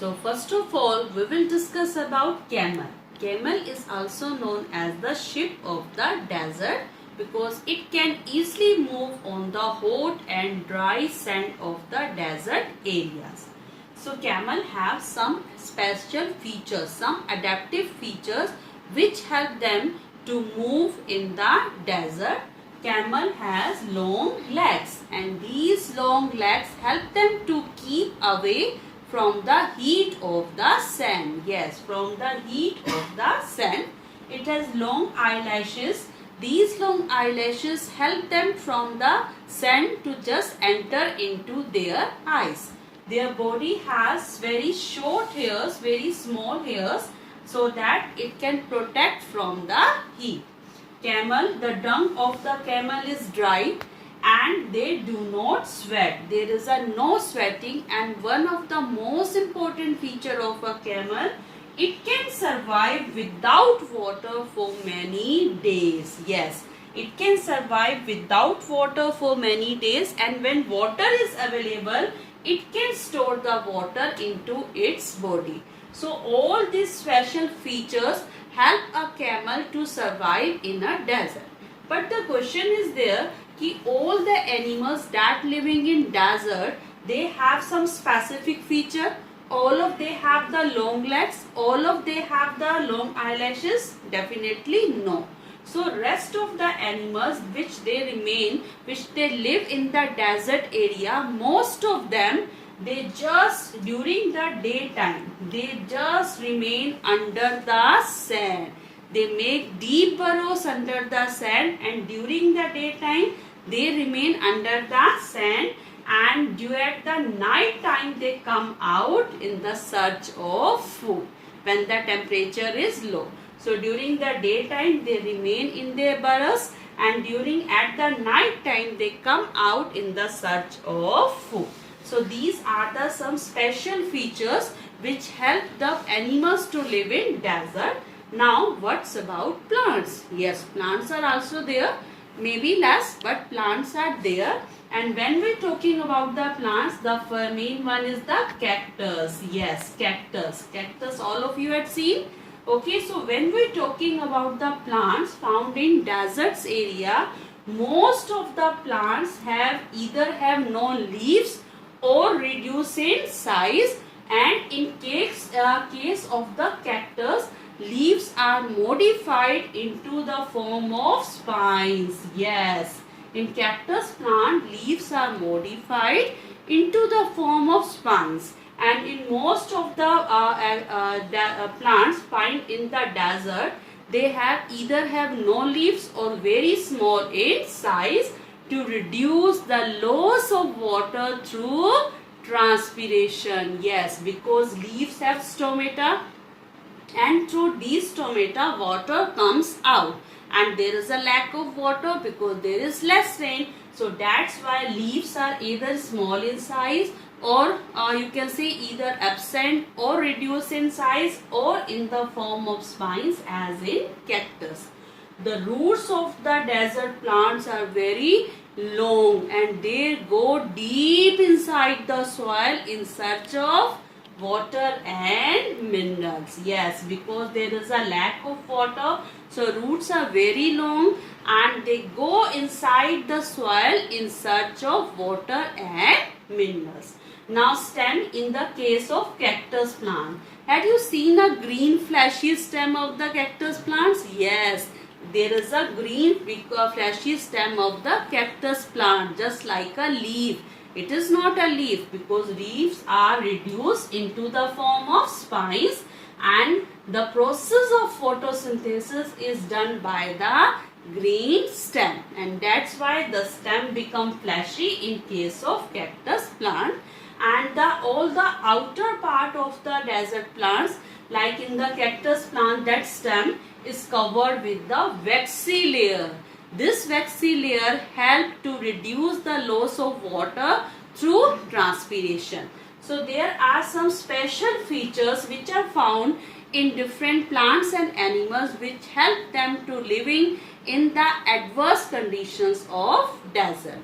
So first of all, we will discuss about camel. Camel is also known as the ship of the desert because it can easily move on the hot and dry sand of the desert areas. So camel have some special features, some adaptive features which help them to move in the desert. Camel has long legs and these long legs help them to keep away from the heat of the sun. Yes, from the heat of the sun. It has long eyelashes. These long eyelashes help them from the sun to just enter into their eyes. Their body has very short hairs, very small hairs, so that it can protect from the heat. Camel, the dung of the camel is dry and they do not sweat. There is a no sweating, and one of the most important feature of a camel, it can survive without water for many days. Yes, it can survive without water for many days, and when water is available, it can store the water into its body. So all these special features help a camel to survive in a desert. But the question is there कि all the animals that living in desert, they have some specific feature. All of they have the long legs, all of they have the long eyelashes? Definitely no. So rest of the animals which they live in the desert area, most of them, they just during the daytime, they just remain under the sand. They make deep burrows under the sand, and during the daytime they remain under the sand, and during the night time they come out in the search of food when the temperature is low. So during the daytime they remain in their burrows, and at the night time they come out in the search of food. So these are the some special features which help the animals to live in desert. Now what's about plants? Yes, plants are also there, maybe less, but plants are there. And when we're talking about the plants, the main one is the cactus. Yes, cactus. Cactus all of you had seen. Okay, so when we're talking about the plants found in deserts area, most of the plants either have no leaves or reduce in size, and in case of the cactus, leaves are modified into the form of spines. Yes, in cactus plant, leaves are modified into the form of spines, and in most of the plants found in the desert, they either have no leaves or very small in size, to reduce the loss of water through transpiration. Yes, because leaves have stomata, and through these stomata water comes out, and there is a lack of water because there is less rain. So that's why leaves are either small in size, or you can say either absent or reduced in size, or in the form of spines as in cactus. The roots of the desert plants are very long, and they go deep inside the soil in search of water and minerals. Yes, because there is a lack of water, so roots are very long and they go inside the soil in search of water and minerals. Now stem, in the case of cactus plant, had you seen a green fleshy stem of the cactus plants? Yes, there is a green fleshy stem of the cactus plant, just like a leaf. It is not a leaf because leaves are reduced into the form of spines, and the process of photosynthesis is done by the green stem, and that's why the stem become fleshy in case of cactus plant. And all the outer part of the desert plants, like in the cactus plant, that stem is covered with the waxy layer. This waxy layer helps to reduce the loss of water through transpiration. So there are some special features which are found in different plants and animals which help them to living in the adverse conditions of desert.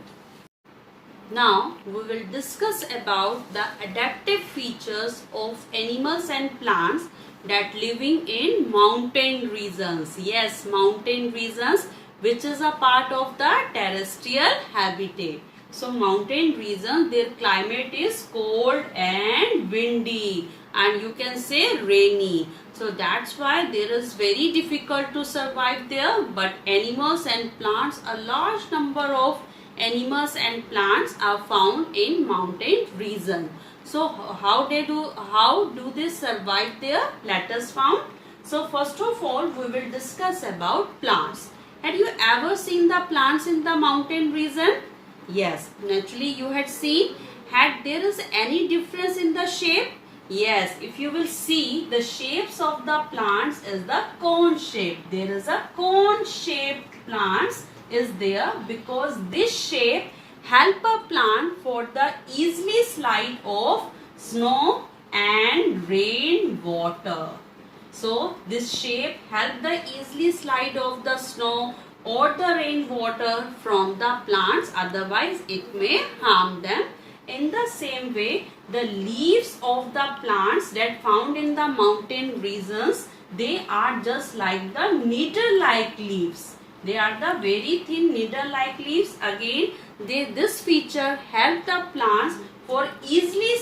Now we will discuss about the adaptive features of animals and plants that living in mountain regions. Yes, mountain regions, which is a part of the terrestrial habitat. So mountain regions, their climate is cold and windy, and you can say rainy. So that's why there is very difficult to survive there. But animals and plants, a large number of animals and plants are found in mountain region. So how do they survive there? Let us found. So first of all, we will discuss about plants. Had you ever seen the plants in the mountain region? Yes, naturally you had seen. Had there is any difference in the shape? Yes, if you will see, the shapes of the plants is the cone shape. There is a cone shaped plants is there because this shape help a plant for the easily slide of snow and rain water. So this shape help the easily slide of the snow or the rainwater from the plants, otherwise it may harm them. In the same way, the leaves of the plants that found in the mountain regions, they are just like the needle-like leaves. They are the very thin needle-like leaves. Again, this feature help the plants for easily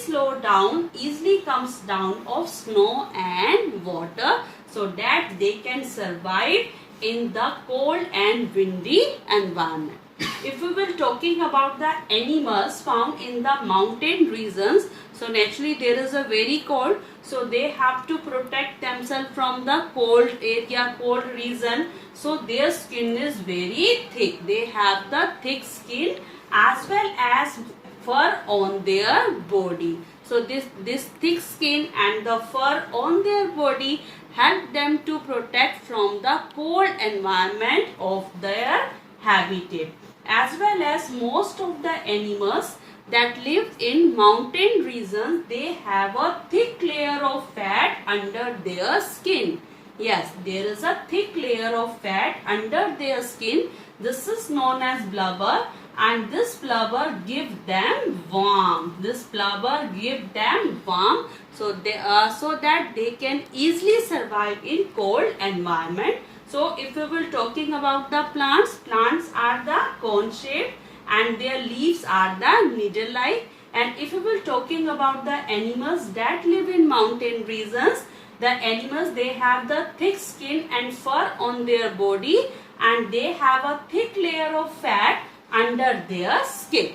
easily comes down of snow and water, so that they can survive in the cold and windy environment. If we were talking about the animals found in the mountain regions, so naturally there is a very cold, so they have to protect themselves from the cold area, cold region. So their skin is very thick. They have the thick skin as well as fur on their body. So this thick skin and the fur on their body help them to protect from the cold environment of their habitat. As well as most of the animals that live in mountain regions, they have a thick layer of fat under their skin. Yes, there is a thick layer of fat under their skin. This is known as blubber, and this blubber give them warmth. This blubber give them warmth, so that they can easily survive in cold environment. So if we were talking about the plants, plants are the cone shaped and their leaves are the needle-like. And if we were talking about the animals that live in mountain regions, the animals, they have the thick skin and fur on their body, and they have a thick layer of fat under their skin.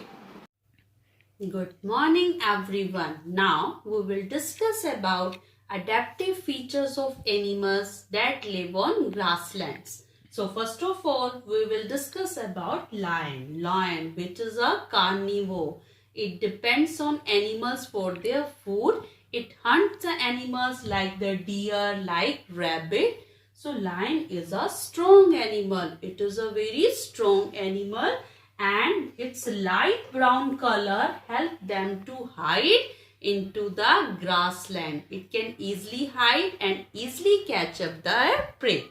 Good morning everyone. Now we will discuss about adaptive features of animals that live on grasslands. So first of all, we will discuss about lion. Lion, which is a carnivore. It depends on animals for their food. It hunts the animals like the deer, like rabbit. So lion is a strong animal. It is a very strong animal, and its light brown color help them to hide into the grassland. It can easily hide and easily catch up the prey.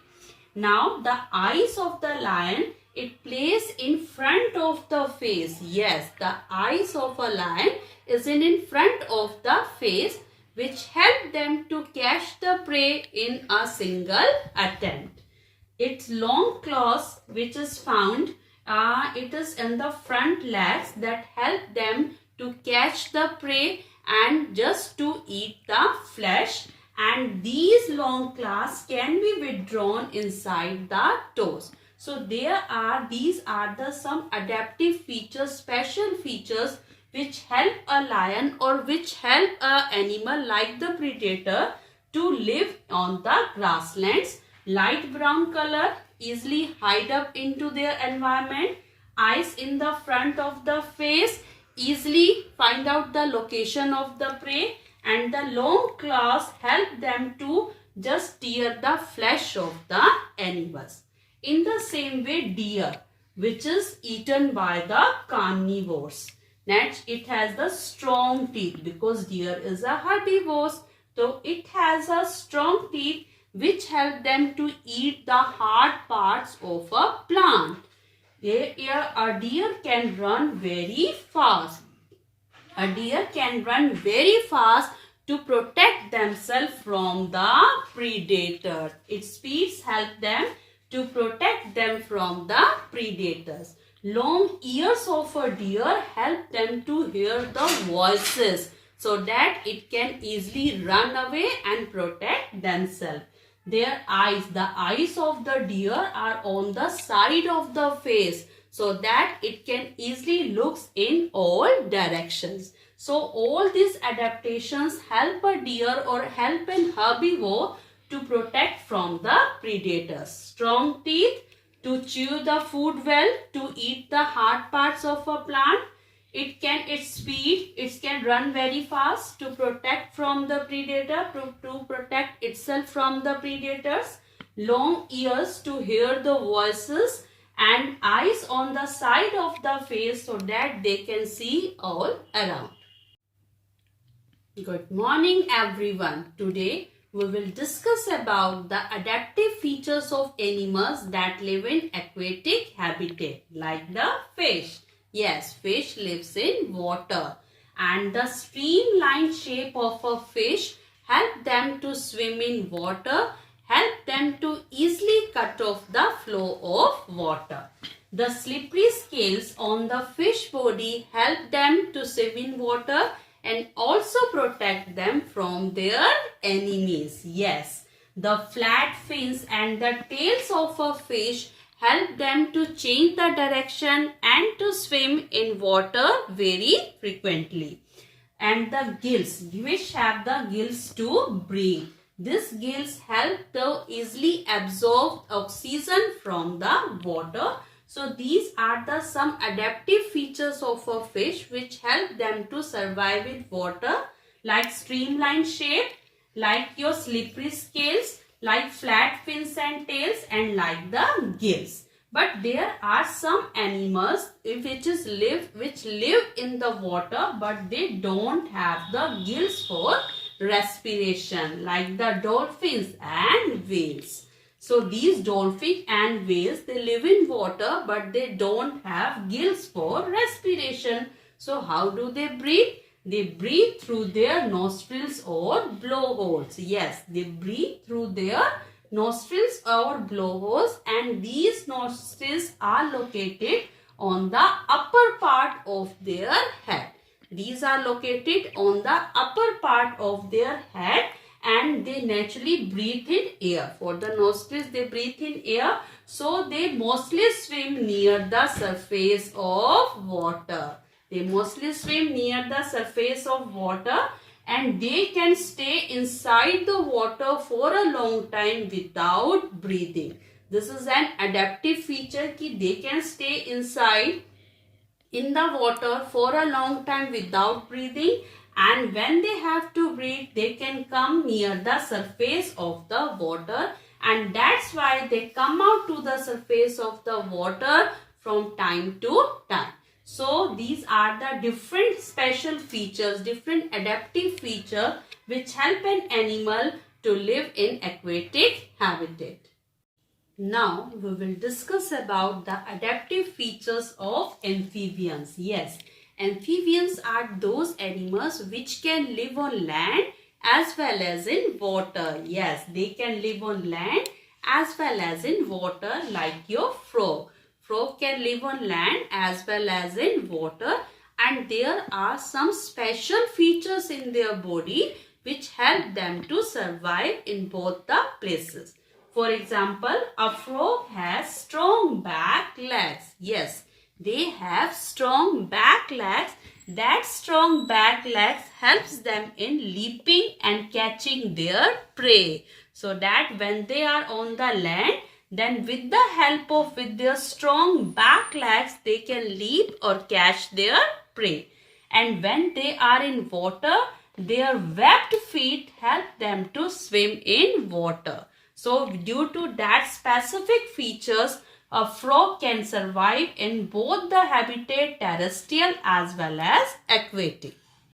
Now the eyes of the lion, it plays in front of the face. Yes, the eyes of a lion is in front of the face, which help them to catch the prey in a single attempt. Its long claws, which is found, it is in the front legs, that help them to catch the prey and just to eat the flesh. And these long claws can be withdrawn inside the toes. So these are the some adaptive features, special features, which help a lion or which help a animal like the predator to live on the grasslands. Light brown color, easily hide up into their environment. Eyes in the front of the face, easily find out the location of the prey, and the long claws help them to just tear the flesh of the animals. In the same way, deer, which is eaten by the carnivores. Next, it has the strong teeth because deer is a herbivore. So it has a strong teeth which help them to eat the hard parts of a plant. A deer can run very fast. A deer can run very fast to protect themselves from the predator. Its speeds help them to protect them from the predators. Long ears of a deer help them to hear the voices so that it can easily run away and protect themselves. Their eyes, the eyes of the deer are on the side of the face so that it can easily look in all directions. So all these adaptations help a deer or help an herbivore to protect from the predators. Strong teeth to chew the food well, to eat the hard parts of a plant. It can run very fast to protect from the predator, to protect itself from the predators. Long ears to hear the voices, and eyes on the side of the face so that they can see all around. Good morning everyone. Today we will discuss about the adaptive features of animals that live in aquatic habitat like the fish. Yes, fish lives in water, and the streamlined shape of a fish help them to swim in water, help them to easily cut off the flow of water. The slippery scales on the fish body help them to swim in water and also protect them from their enemies. Yes, the flat fins and the tails of a fish help them to change the direction and to swim in water very frequently. And the gills, fish have the gills to breathe. These gills help to easily absorb oxygen from the water. So these are the some adaptive features of a fish which help them to survive in water, like streamlined shape, like your slippery scales, like flat fins and tails, and like the gills. But there are some animals which live in the water, but they don't have the gills for respiration, like the dolphins and whales. So these dolphins and whales, they live in water but they don't have gills for respiration. So how do they breathe? They breathe through their nostrils or blowholes. Yes, they breathe through their nostrils or blowholes, and these nostrils are located on the upper part of their head. These are located on the upper part of their head, and they naturally breathe in air. For the nostrils, they breathe in air, so they mostly swim near the surface of water. They mostly swim near the surface of water, and they can stay inside the water for a long time without breathing. This is an adaptive feature that they can stay inside in the water for a long time without breathing, and when they have to breathe, they can come near the surface of the water, and that's why they come out to the surface of the water from time to time. So these are the different special features, different adaptive features which help an animal to live in aquatic habitat. Now we will discuss about the adaptive features of amphibians. Yes, amphibians are those animals which can live on land as well as in water. Yes, they can live on land as well as in water, like your frog. Frog can live on land as well as in water, and there are some special features in their body which help them to survive in both the places. For example, a frog has strong back legs. Yes, they have strong back legs. That strong back legs helps them in leaping and catching their prey. So that when they are on the land, then with the help of their strong back legs, they can leap or catch their prey. And when they are in water, their webbed feet help them to swim in water. So due to that specific features, a frog can survive in both the habitat terrestrial as well as aquatic.